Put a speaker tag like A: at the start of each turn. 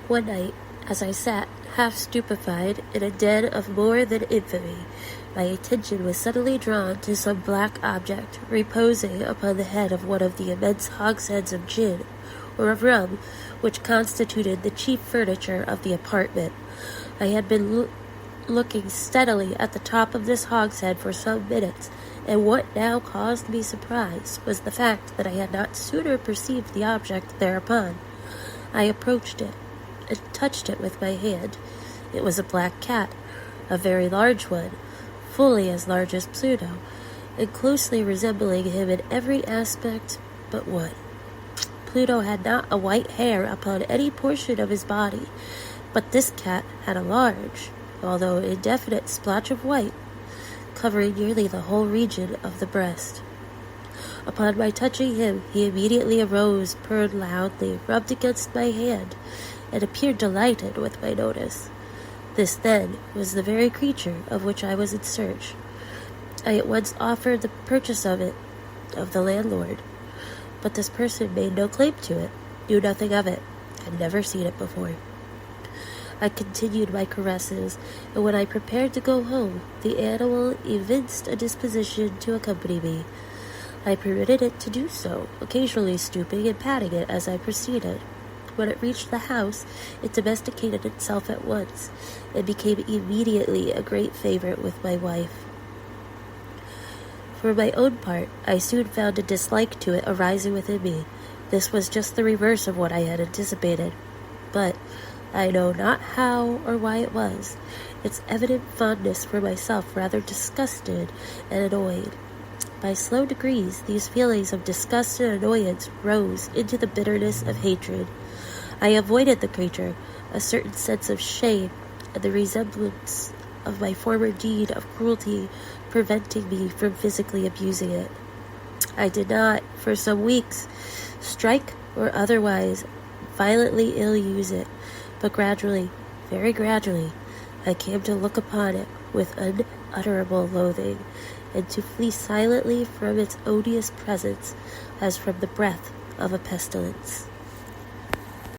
A: One night, as I sat, half stupefied, in a den of more than infamy, my attention was suddenly drawn to some black object reposing upon the head of one of the immense hogsheads of gin, or of rum, which constituted the chief furniture of the apartment. I had been looking steadily at the top of this hogshead for some minutes, and what now caused me surprise was the fact that I had not sooner perceived the object thereupon. I approached it, and touched it with my hand. It was a black cat, a very large one, fully as large as Pluto, and closely resembling him in every aspect but one. Pluto had not a white hair upon any portion of his body, but this cat had a large, although indefinite splotch of white, covering nearly the whole region of the breast. Upon my touching him, he immediately arose, purred loudly, rubbed against my hand, and appeared delighted with my notice. This, then, was the very creature of which I was in search. I at once offered the purchase of it of the landlord, but this person made no claim to it, knew nothing of it, had never seen it before. I continued my caresses, and when I prepared to go home, the animal evinced a disposition to accompany me. I permitted it to do so, occasionally stooping and patting it as I proceeded. When it reached the house, it domesticated itself at once, and became immediately a great favorite with my wife. For my own part, I soon found a dislike to it arising within me. This was just the reverse of what I had anticipated. But I know not how or why it was. Its evident fondness for myself rather disgusted and annoyed. By slow degrees, these feelings of disgust and annoyance rose into the bitterness of hatred. I avoided the creature, a certain sense of shame and the resemblance of my former deed of cruelty preventing me from physically abusing it. I did not, for some weeks, strike or otherwise violently ill-use it, but gradually, very gradually, I came to look upon it with unutterable loathing, and to flee silently from its odious presence as from the breath of a pestilence.